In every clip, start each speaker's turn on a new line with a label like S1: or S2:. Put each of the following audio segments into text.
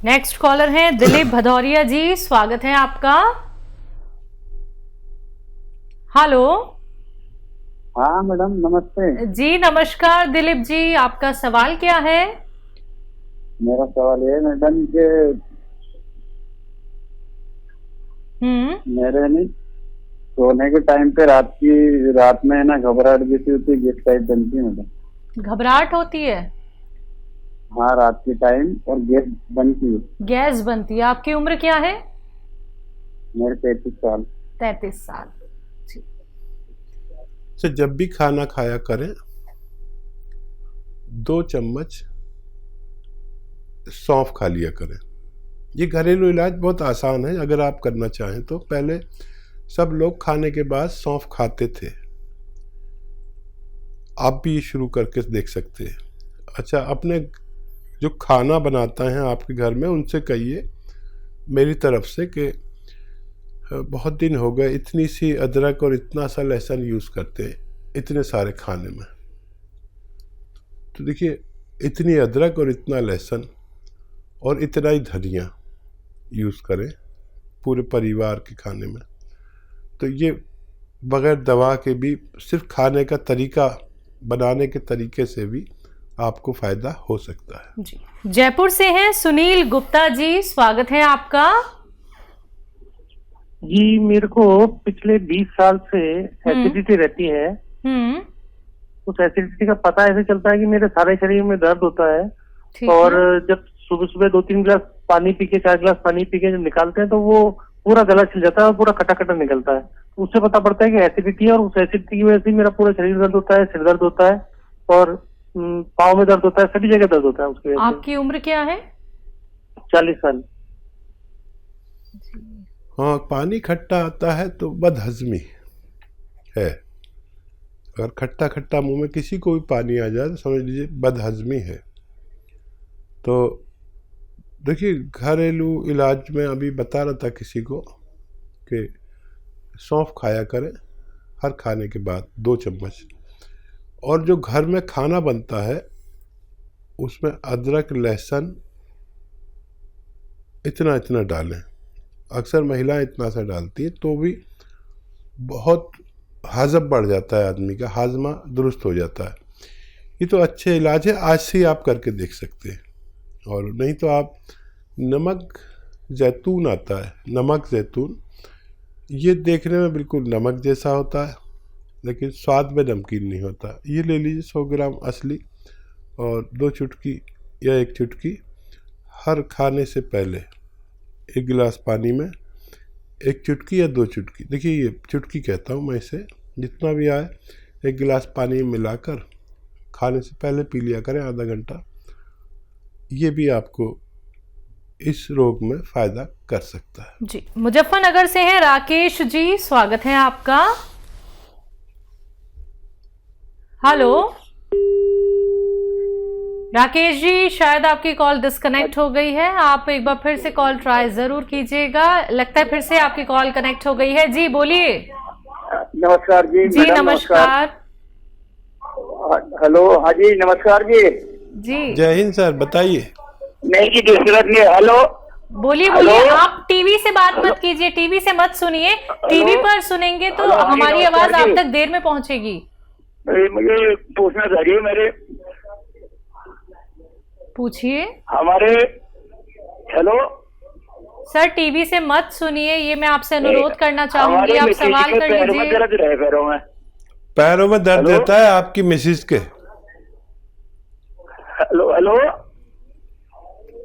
S1: Next collar हैं दिलीप भदौरिया जी, स्वागत है आपका। हेलो।
S2: हाँ मैडम नमस्ते।
S1: जी नमस्कार दिलीप जी, आपका सवाल क्या है?
S2: मेरा सवाल ये है मैडम कि मेरे नहीं सोने के टाइम पे रात में ना घबराहट जैसी होती है, गैस टाइप बनती है मैडम।
S1: घबराहट होती है?
S2: हाँ रात के टाइम, और गैस बनती है।
S1: गैस बनती है। आपकी उम्र क्या है?
S2: मेरे 33 साल।
S1: 33 साल।
S3: तो जब भी खाना खाया करें 2 चम्मच सौंफ खा लिया करें। ये घरेलू इलाज बहुत आसान है, अगर आप करना चाहें तो। पहले सब लोग खाने के बाद सौंफ खाते थे, आप भी शुरू करके देख सकते हैं। अच्छा, अपने जो खाना बनाता है आपके घर में उनसे कहिए मेरी तरफ से कि बहुत दिन हो गए इतनी सी अदरक और इतना सा लहसुन यूज़ करते हैं इतने सारे खाने में। तो देखिए, इतनी अदरक और इतना लहसुन और इतना ही धनिया यूज़ करें पूरे परिवार के खाने में, तो ये बगैर दवा के भी, सिर्फ खाने का तरीका, बनाने के तरीके से भी आपको फ़ायदा हो सकता है।
S1: जी। जयपुर से हैं सुनील गुप्ता जी, स्वागत है आपका।
S4: जी, मेरे को पिछले 20 साल से एसिडिटी रहती है। उस एसिडिटी का पता ऐसे चलता है कि मेरे सारे शरीर में दर्द होता है, और जब सुबह सुबह 2-3 गिलास पानी पी के, 4 गिलास पानी पी के जब निकालते हैं तो वो पूरा गला छिल जाता है और पूरा खटा खटा निकलता है। उससे पता पड़ता है कि एसिडिटी है, और उस एसिडिटी की वजह से मेरा पूरा शरीर दर्द होता है, सिर दर्द होता है, और पाँव में दर्द होता है, सभी जगह दर्द होता है उसकी वजह से।
S1: आपकी उम्र क्या है?
S4: 40 साल।
S3: हाँ, पानी खट्टा आता है तो बदहजमी है। अगर खट्टा खट्टा मुंह में किसी को भी पानी आ जाए तो समझ लीजिए बदहजमी है। तो देखिए, घरेलू इलाज में अभी बता रहा था किसी को कि सौंफ खाया करें हर खाने के बाद 2 चम्मच, और जो घर में खाना बनता है उसमें अदरक लहसुन इतना इतना डालें। अक्सर महिलाएं इतना सा डालती है तो भी बहुत हजम बढ़ जाता है, आदमी का हाजमा दुरुस्त हो जाता है। ये तो अच्छे इलाज है, आज से ही आप करके देख सकते हैं। और नहीं तो आप नमक जैतून आता है, नमक जैतून, ये देखने में बिल्कुल नमक जैसा होता है लेकिन स्वाद में नमकीन नहीं होता। ये ले लीजिए 100 ग्राम असली, और 2 चुटकी या 1 चुटकी हर खाने से पहले 1 गिलास पानी में 1 चुटकी या 2 चुटकी, देखिए ये चुटकी कहता हूँ मैं इसे, जितना भी आए 1 गिलास पानी में मिलाकर खाने से पहले पी लिया करें आधा घंटा। ये भी आपको इस रोग में फ़ायदा कर सकता है।
S1: जी। मुजफ्फरनगर से हैं राकेश जी, स्वागत है आपका। हेलो राकेश जी, शायद आपकी कॉल डिस्कनेक्ट हो गई है, आप एक बार फिर से कॉल ट्राई जरूर कीजिएगा। लगता है फिर से आपकी कॉल कनेक्ट हो गई है। जी बोलिए।
S2: नमस्कार जी।
S1: जी नमस्कार।
S2: हेलो। हाँ जी नमस्कार जी।
S1: जी
S3: जय हिंद सर, बताइए।
S2: नहीं जी दूसरा नहीं। हेलो
S1: बोलिए बोलिए। आप टीवी से बात मत कीजिए, टीवी से मत सुनिए, टीवी पर सुनेंगे तो हमारी आवाज आप तक देर में पहुंचेगी।
S2: मुझे पूछना चाहिए, मेरे
S1: पूछिए।
S2: हमारे, हेलो
S3: सर टीवी से मत सुनिए, ये मैं आपसे अनुरोध करना चाहूंगी, आप सवाल कर लीजिए। पैरों में दर्द रहता है आपकी मिसिस के?
S2: हेलो हेलो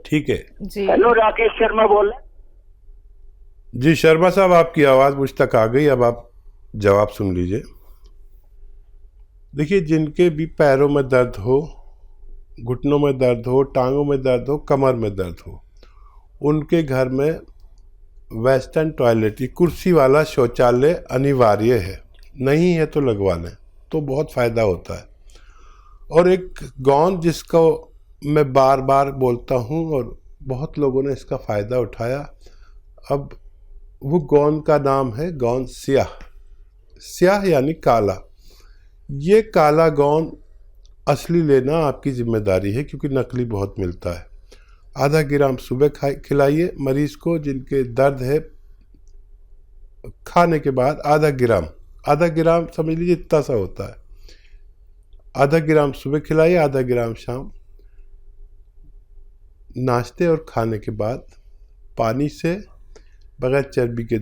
S3: ठीक है
S1: जी।
S2: हेलो राकेश शर्मा बोल रहे?
S3: जी शर्मा साहब, आपकी आवाज़ मुझ तक आ गई, अब आप जवाब सुन लीजिए। देखिए, जिनके भी पैरों में दर्द हो, घुटनों में दर्द हो, टांगों में दर्द हो, कमर में दर्द हो, उनके घर में वेस्टर्न टॉयलेट, कुर्सी वाला शौचालय अनिवार्य है। नहीं है तो लगवा लें, तो बहुत फ़ायदा होता है। और एक गोंद जिसको मैं बार बार बोलता हूँ और बहुत लोगों ने इसका फ़ायदा उठाया, अब वो गोंद का नाम है गोंद स्याह। स्याह यानी काला। ये काला गोंद असली लेना आपकी जिम्मेदारी है, क्योंकि नकली बहुत मिलता है। आधा ग्राम सुबह खिलाइए मरीज को जिनके दर्द है। खाने के बाद आधा ग्राम समझ लीजिए इतना सा होता है। आधा ग्राम सुबह खिलाइए, आधा ग्राम शाम। नाश्ते और खाने के बाद पानी से, बगैर चर्बी के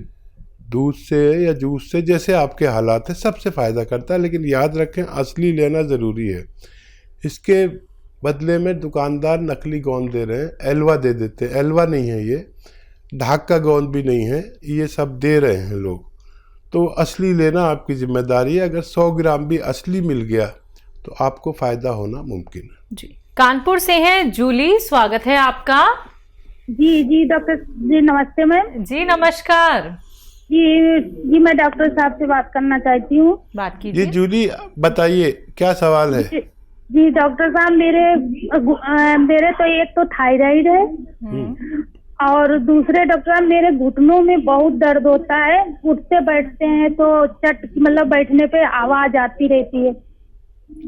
S3: दूध से या जूस से, जैसे आपके हालात है, सबसे फ़ायदा करता है। लेकिन याद रखें असली लेना ज़रूरी है। इसके बदले में दुकानदार नकली गोंद दे रहे हैं, एलवा दे देते हैं। एलवा नहीं है ये, ढाक का गोंद भी नहीं है, ये सब दे रहे हैं लोग। तो असली लेना आपकी जिम्मेदारी है। अगर 100 ग्राम भी असली मिल गया तो आपको फ़ायदा होना मुमकिन है।
S1: जी, कानपुर से हैं जूली, स्वागत है आपका।
S5: जी डॉक्टर जी नमस्ते मैम।
S1: जी नमस्कार।
S5: जी मैं डॉक्टर साहब से बात करना चाहती हूँ।
S1: बात कीजिए।
S3: जी जूली, बताइए क्या सवाल है।
S5: जी डॉक्टर साहब, मेरे तो एक तो थायराइड है और दूसरे डॉक्टर साहब मेरे घुटनों में बहुत दर्द होता है। उठते बैठते हैं तो मतलब बैठने पे आवाज आती रहती है।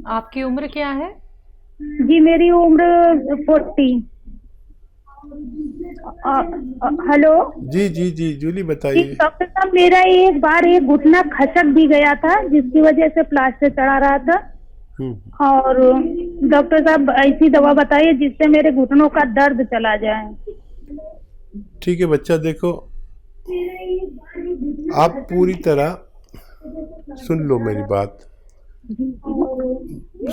S1: आपकी उम्र क्या है?
S5: जी मेरी उम्र 40। हेलो।
S3: जी जूली बताइए।
S5: डॉक्टर साहब मेरा एक बार एक घुटना खसक भी गया था जिसकी वजह से प्लास्टर चढ़ा रहा था। और डॉक्टर साहब ऐसी दवा बताइए जिससे मेरे घुटनों का दर्द चला जाए।
S3: ठीक है बच्चा, देखो आप पूरी तरह सुन लो मेरी बात।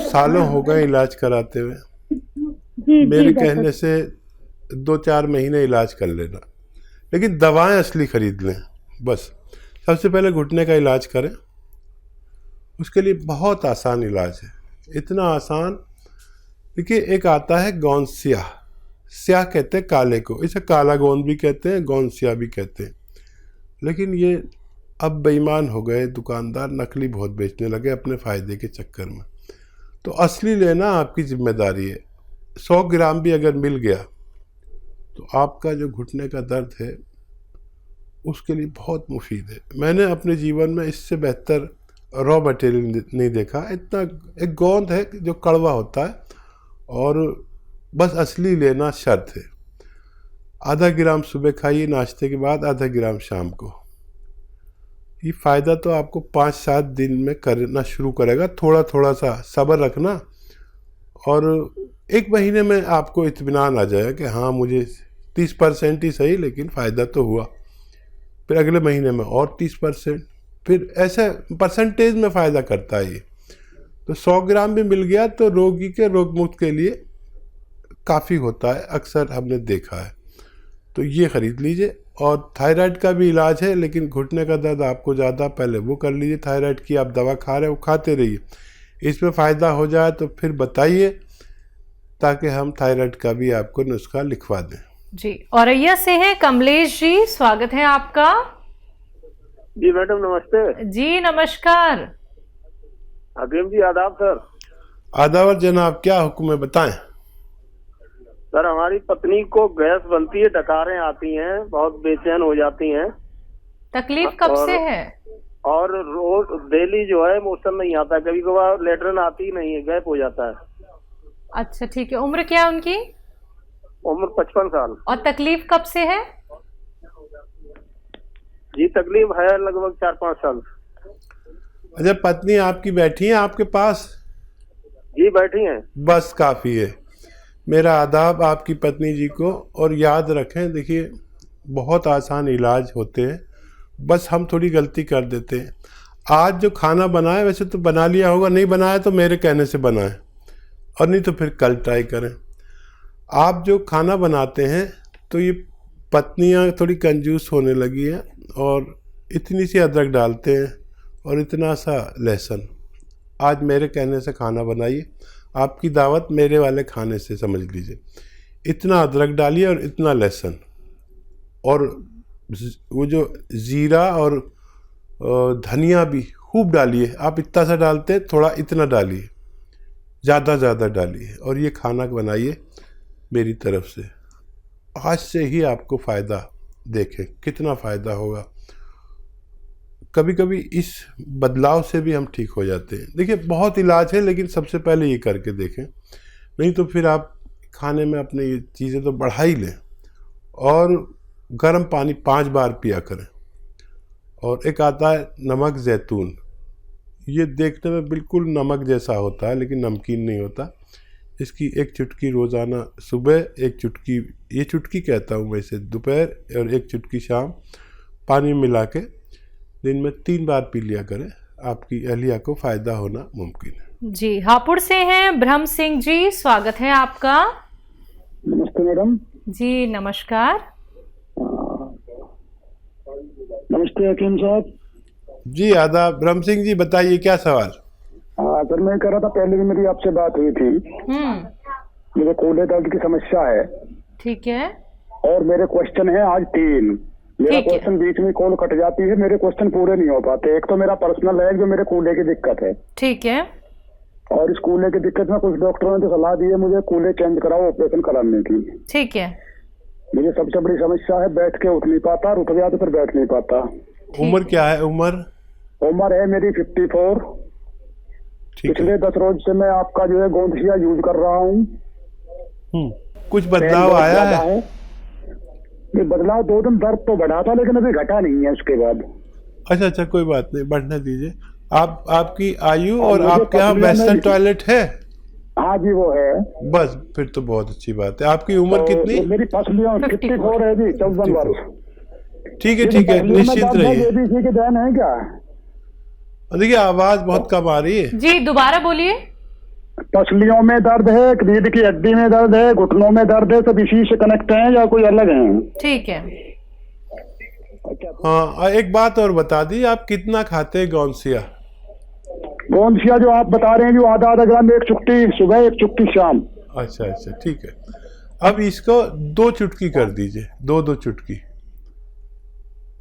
S3: सालों हो गए इलाज कराते हुए। मेरे कहने से 2-4 महीने इलाज कर लेना, लेकिन दवाएं असली खरीद लें। बस सबसे पहले घुटने का इलाज करें। उसके लिए बहुत आसान इलाज है, इतना आसान। देखिए, एक आता है गोंद स्याह। स्याह कहते हैं काले को, इसे काला गोंद भी कहते हैं, गोंद स्याह भी कहते हैं। लेकिन ये अब बेईमान हो गए दुकानदार, नकली बहुत बेचने लगे अपने फ़ायदे के चक्कर में। तो असली लेना आपकी जिम्मेदारी है। 100 ग्राम भी अगर मिल गया तो आपका जो घुटने का दर्द है उसके लिए बहुत मुफीद है। मैंने अपने जीवन में इससे बेहतर रॉ मटेरियल नहीं देखा। इतना एक गोंद है जो कड़वा होता है, और बस असली लेना शर्त है। आधा ग्राम सुबह खाइए नाश्ते के बाद, आधा ग्राम शाम को। ये फ़ायदा तो आपको 5-7 दिन में करना शुरू करेगा। थोड़ा थोड़ा सा सब्र रखना और 1 महीने में आपको इत्मीनान आ जाएगा कि हाँ मुझे 30% ही सही लेकिन फ़ायदा तो हुआ। फिर अगले महीने में और 30%, फिर ऐसे परसेंटेज में फ़ायदा करता है ये। तो 100 ग्राम भी मिल गया तो रोगी के रोग मुक्त के लिए काफ़ी होता है, अक्सर हमने देखा है। तो ये ख़रीद लीजिए। और थायराइड का भी इलाज है, लेकिन घुटने का दर्द आपको ज़्यादा, पहले वो कर लीजिए। थायराइड की आप दवा खा रहे हो, खाते रहिए। इसमें फ़ायदा हो जाए तो फिर बताइए, ताकि हम थायराइड का भी आपको नुस्खा लिखवा दें।
S1: जी, औरैया से हैं कमलेश जी, स्वागत है आपका।
S4: जी मैडम नमस्ते।
S1: जी नमस्कार।
S4: हकीम जी आदाब सर।
S3: आदावर जनाब, क्या हुक्म है, बताएं।
S4: सर हमारी पत्नी को गैस बनती है, डकारें आती हैं, बहुत बेचैन हो जाती हैं।
S1: तकलीफ कब से है?
S4: और रोज डेली जो है मोशन नहीं आता, कभी कभार लेटरिन आती नहीं है, गैप हो जाता है।
S1: अच्छा ठीक है, उम्र क्या है उनकी?
S4: उम्र 55 साल।
S1: और तकलीफ कब से है?
S4: जी तकलीफ है लगभग 4-5 साल।
S3: अच्छा, पत्नी आपकी बैठी है आपके पास?
S4: जी बैठी हैं।
S3: बस काफ़ी है। मेरा आदाब आपकी पत्नी जी को। और याद रखें, देखिए बहुत आसान इलाज होते हैं, बस हम थोड़ी गलती कर देते हैं। आज जो खाना बनाए, वैसे तो बना लिया होगा, नहीं बनाया तो मेरे कहने से बनाएं, और नहीं तो फिर कल ट्राई करें। आप जो खाना बनाते हैं तो ये पत्नियां थोड़ी कंजूस होने लगी हैं, और इतनी सी अदरक डालते हैं और इतना सा लहसुन। आज मेरे कहने से खाना बनाइए, आपकी दावत मेरे वाले खाने से समझ लीजिए। इतना अदरक डालिए और इतना लहसुन, और वो जो ज़ीरा और धनिया भी खूब डालिए। आप इतना सा डालते हैं, थोड़ा इतना डालिए, ज़्यादा डालिए, और ये खाना बनाइए मेरी तरफ से। आज से ही आपको फ़ायदा देखें कितना फ़ायदा होगा। कभी कभी इस बदलाव से भी हम ठीक हो जाते हैं। देखिए बहुत इलाज है, लेकिन सबसे पहले ये करके देखें, नहीं तो फिर आप खाने में अपने ये चीज़ें तो बढ़ा ही लें, और गर्म पानी 5 बार पिया करें। और एक आता है नमक जैतून, ये देखने में बिल्कुल नमक जैसा होता है लेकिन नमकीन नहीं होता। इसकी 1 चुटकी रोज़ाना सुबह, 1 चुटकी, ये चुटकी कहता हूँ वैसे, दोपहर, और 1 चुटकी शाम पानी मिला के दिन में 3 बार पी लिया करें। आपकी एलिया को फ़ायदा होना मुमकिन है।
S1: जी, हापुड़ से हैं ब्रह्म सिंह जी, स्वागत है आपका।
S2: नमस्ते मैडम।
S1: जी नमस्कार।
S2: नमस्ते हकीम साहब।
S3: जी आदाब। ब्रह्म सिंह जी बताइए क्या सवाल।
S2: सर मैं कह रहा था, पहले भी मेरी आपसे बात हुई थी। मुझे कूल्हे दर्द की समस्या है।
S1: ठीक है।
S2: और मेरे क्वेश्चन है आज 3। मेरा क्वेश्चन बीच में कॉल कट जाती है, मेरे क्वेश्चन पूरे नहीं हो पाते। एक तो मेरा पर्सनल है जो मेरे कूल्हे की दिक्कत है।
S1: ठीक है।
S2: और इस कूल्हे की दिक्कत में कुछ डॉक्टरों ने तो सलाह दी है मुझे कूल्हे चेंज कराओ, ऑपरेशन कराने की।
S1: ठीक है।
S2: मुझे सबसे बड़ी समस्या है, बैठ के उठ नहीं पाता, रुक गया तो फिर बैठ नहीं पाता।
S3: उम्र क्या है?
S2: उम्र है मेरी 54। पिछले 10 रोज से मैं आपका जो है गोंदसिया यूज कर रहा हूँ।
S3: कुछ बदलाव आया है?
S2: ये बदलाव 2 दिन दर्द तो बढ़ा था लेकिन अभी घटा नहीं है उसके बाद।
S3: अच्छा, कोई बात नहीं, बढ़ने दीजिए। आपकी आयु और आपके यहाँ वेस्टर्न टॉयलेट है?
S2: हाँ जी वो है।
S3: बस फिर तो बहुत अच्छी बात है। आपकी उम्र कितनी?
S2: मेरी पसलियों 54 है जी, 54 वर्ष।
S3: ठीक है, निश्चिंत रहिए।
S2: ABC के देन है क्या?
S3: देखिए आवाज बहुत कम आ रही है
S1: जी, दोबारा बोलिए।
S2: पसलियों में दर्द है, रीढ़ की हड्डी में दर्द है, घुटनों में दर्द है, सब इसी से कनेक्ट है या कोई अलग है?
S1: ठीक है।
S3: हाँ, एक बात और बता दी, आप कितना खाते हैं गोंदसिया?
S2: गोंदसिया जो आप बता रहे हैं, जो आधा ग्राम, 1 चुटकी सुबह, 1 चुटकी शाम।
S3: अच्छा, ठीक है। अब इसको 2 चुटकी कर दीजिए, 2 चुटकी,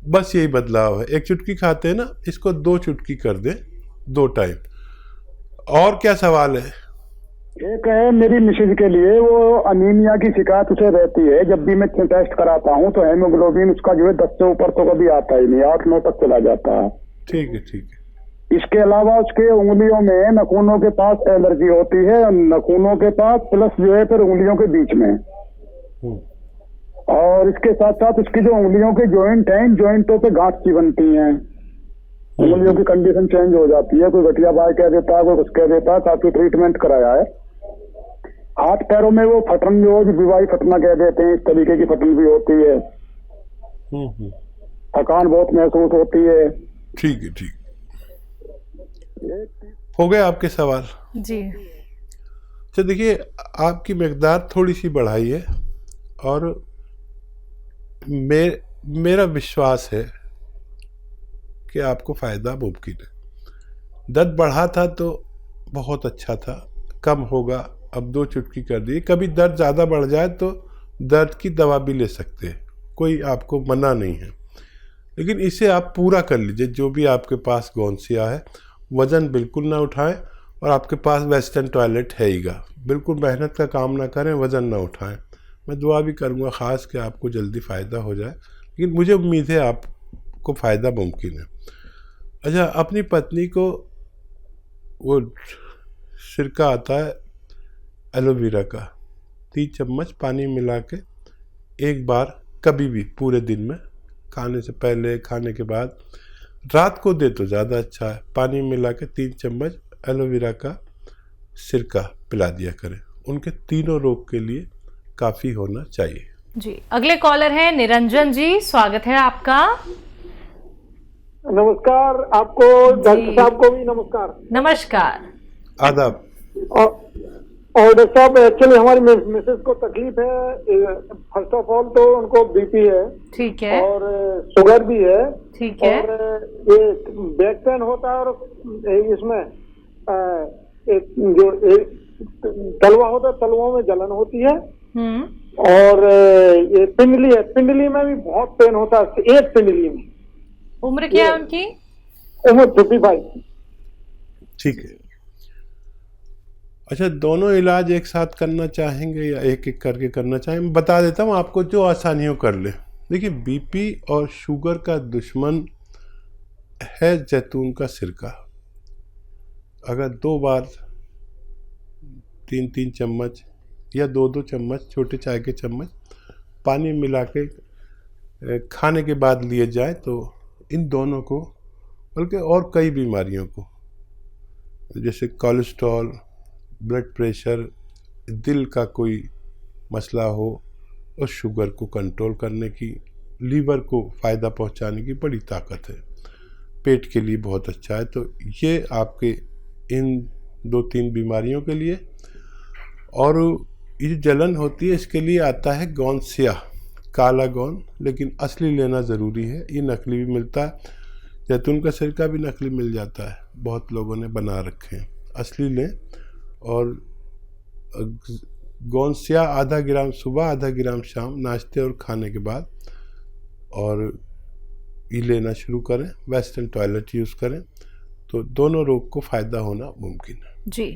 S3: बस यही बदलाव है। 1 चुटकी खाते हैं ना, इसको 2 चुटकी कर दें 2 टाइम। और क्या सवाल है?
S2: एक है मेरी मिसेज के लिए, वो अनीमिया की शिकायत उसे रहती है। जब भी मैं टेस्ट कराता हूँ तो हेमोग्लोबिन उसका जो है 10 से ऊपर तो कभी आता ही नहीं, 8-9 तक चला जाता है।
S3: ठीक है।
S2: इसके अलावा उसके उंगलियों में नखूनों के पास एलर्जी होती है, नखूनों के पास प्लस जो है फिर उंगलियों के बीच में। और इसके साथ साथ उसकी जो उंगलियों के जॉइंट हैं, जॉइंटों पे गांठ सी बनती हैं। उंगलियों की कंडीशन चेंज हो जाती है, कोई गठिया बाय कह देता है, कोई कुछ कह देता है। काफी ट्रीटमेंट कराया है। हाथ पैरों में वो फटन जो विवाही फटना कह देते हैं, इस तरीके की फटन भी होती है। थकान बहुत महसूस होती है।
S3: ठीक है। हो गए आपके सवाल?
S1: जी।
S3: तो देखिए, आपकी मकदार थोड़ी सी बढ़ाई है और मेरा विश्वास है कि आपको फ़ायदा मुमकिन है। दर्द बढ़ा था तो बहुत अच्छा था, कम होगा, अब 2 चुटकी कर दी। कभी दर्द ज़्यादा बढ़ जाए तो दर्द की दवा भी ले सकते हैं, कोई आपको मना नहीं है। लेकिन इसे आप पूरा कर लीजिए। जो भी आपके पास गोंदसिया है, वज़न बिल्कुल ना उठाएं, और आपके पास वेस्टर्न टॉयलेट है हीगा, बिल्कुल मेहनत का काम ना करें, वज़न ना उठाएं। मैं दुआ भी करूँगा ख़ास कि आपको जल्दी फ़ायदा हो जाए, लेकिन मुझे उम्मीद है आपको फ़ायदा मुमकिन है। अच्छा, अपनी पत्नी को वो सिरका आता है एलोवेरा का, 3 चम्मच पानी मिला के 1 बार कभी भी पूरे दिन में, खाने से पहले, खाने के बाद, रात को दे तो ज़्यादा अच्छा है। पानी मिला के 3 चम्मच एलोवेरा का सिरका पिला दिया करें। उनके तीनों रोग के लिए काफ़ी होना चाहिए।
S1: जी, अगले कॉलर हैं निरंजन जी, स्वागत है आपका।
S6: नमस्कार आपको, डॉक्टर साहब को भी नमस्कार।
S1: नमस्कार।
S3: आदाब।
S6: और डॉक्टर साहब, एक्चुअली हमारी मिसेस को तकलीफ है। फर्स्ट ऑफ ऑल तो उनको बीपी है।
S1: ठीक है।
S6: और शुगर भी है।
S1: ठीक है।
S6: और ये बैक पेन होता है, और इसमें तलवा होता है, तलवों में जलन होती है। और ये पिंडली है, पिंडली में भी बहुत पेन होता है, एक पिंडली में।
S1: उम्र क्या है उनकी?
S6: उम्र 55।
S3: ठीक है। अच्छा, दोनों इलाज एक साथ करना चाहेंगे या एक एक करके करना चाहेंगे? बता देता हूँ आपको, जो आसानियों कर ले। देखिए, बीपी और शुगर का दुश्मन है जैतून का सिरका। अगर 2 बार 3-3 चम्मच या 2-2 चम्मच छोटे चाय के चम्मच पानी मिला के खाने के बाद लिए जाए तो इन दोनों को, बल्कि और कई बीमारियों को जैसे कोलेस्ट्रॉल, ब्लड प्रेशर, दिल का कोई मसला हो और शुगर को कंट्रोल करने की, लीवर को फ़ायदा पहुंचाने की बड़ी ताकत है। पेट के लिए बहुत अच्छा है। तो ये आपके इन 2-3 बीमारियों के लिए। और ये जलन होती है, इसके लिए आता है गौनसिया, काला गौन, लेकिन असली लेना ज़रूरी है। ये नकली भी मिलता है, जैतून का सिरका भी नकली मिल जाता है, बहुत लोगों ने बना रखे हैं। असली लें। और गौनसिया आधा ग्राम सुबह, आधा ग्राम शाम, नाश्ते और खाने के बाद, और ये लेना शुरू करें। वेस्टर्न टॉयलेट यूज़ करें तो दोनों रोग को फ़ायदा होना मुमकिन है।
S1: जी।